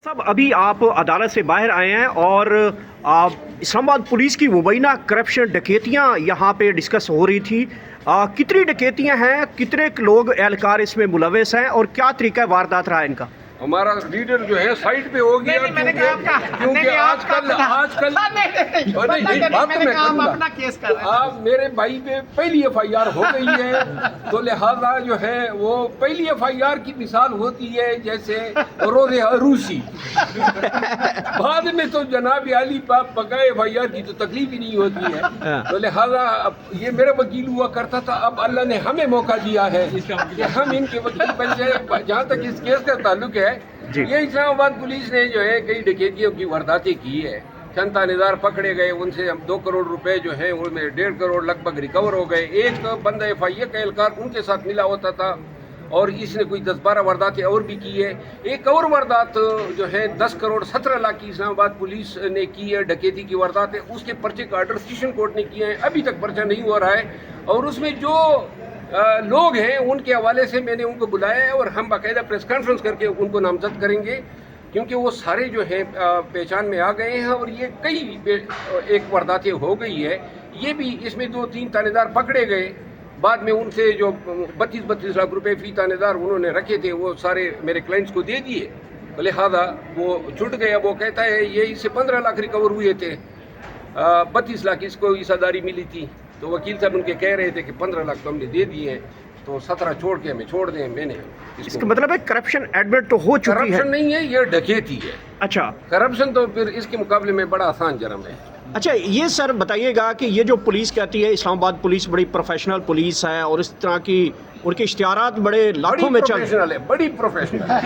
साहब अभी आप अदालत से बाहर आए हैं और इस्लामाबाद पुलिस की मुबैना करप्शन डकैतियां यहाँ पे डिस्कस हो रही थी। कितनी डकैतियां हैं, कितने लोग एहलकार इसमें मुलविस हैं और क्या तरीका वारदात रहा है इनका? हमारा लीडर जो है साइड पे हो गया क्योंकि आजकल अपना केस कर रहे हैं। आप मेरे भाई पे पहली एफआईआर हो गई है तो लिहाजा जो है वो पहली एफआईआर की मिसाल होती है जैसे रोज़े अरूसी। बाद में तो जनाब आली पाप बगैर एफआईआर की तो तकलीफ ही नहीं होती है। तो लिहाजा अब ये मेरा वकील हुआ करता था, अब अल्लाह ने हमें मौका दिया है कि हम इनके वकील बन जाए। जहाँ तक इस केस का ताल्लुक है, ये इस्लामाबाद पुलिस ने जो है कई डकैतियों की वारदातें की है। चंद थानेदार पकड़े गए, उनसे हम 2 करोड़ रुपए जो है उनमें 1.5 करोड़ लगभग रिकवर हो गए। एक बंदा एफआईए का एहलकार उनके साथ मिला होता था और इसने कोई 10-12 वारदातें और भी की है। एक और वारदात जो है 10 करोड़ 17 लाख की इस्लामाबाद पुलिस ने की है डकैती की वारदात है। उसके पर्चे का आर्डर सेशन कोर्ट ने किया है, अभी तक पर्चा नहीं हो रहा है। और उसमें जो लोग हैं उनके हवाले से मैंने उनको बुलाया है और हम बाकायदा प्रेस कॉन्फ्रेंस करके उनको नामजद करेंगे क्योंकि वो सारे जो है पहचान में आ गए हैं और ये कई एक वारदातें हो गई है। ये भी इसमें 2-3 थानेदार पकड़े गए, बाद में उनसे जो 32-32 लाख रुपए फी थानेदार उन्होंने रखे थे वो सारे मेरे क्लाइंट्स को दे दिए। लिहाजा वो छुट गया। वो कहता है ये इससे 15 लाख रिकवर हुए थे, 32 लाख इसको ईसादारी मिली थी। तो वकील साहब उनके कह रहे थे कि 15 लाख तो हमने दे दिए हैं, तो 17 छोड़ के हमें छोड़ दें। मैंने इसका मतलब है करप्शन एडमिट तो हो चुकी है। करप्शन नहीं है, ये डकैती है। अच्छा, करप्शन तो फिर इसके मुकाबले में बड़ा आसान जुर्म है। अच्छा ये सर बताइएगा कि ये जो पुलिस कहती है इस्लामाबाद पुलिस बड़ी प्रोफेशनल पुलिस है और इस तरह की उनके इश्तिहारात बड़े लाखों में चल है, बड़ी प्रोफेशनल है।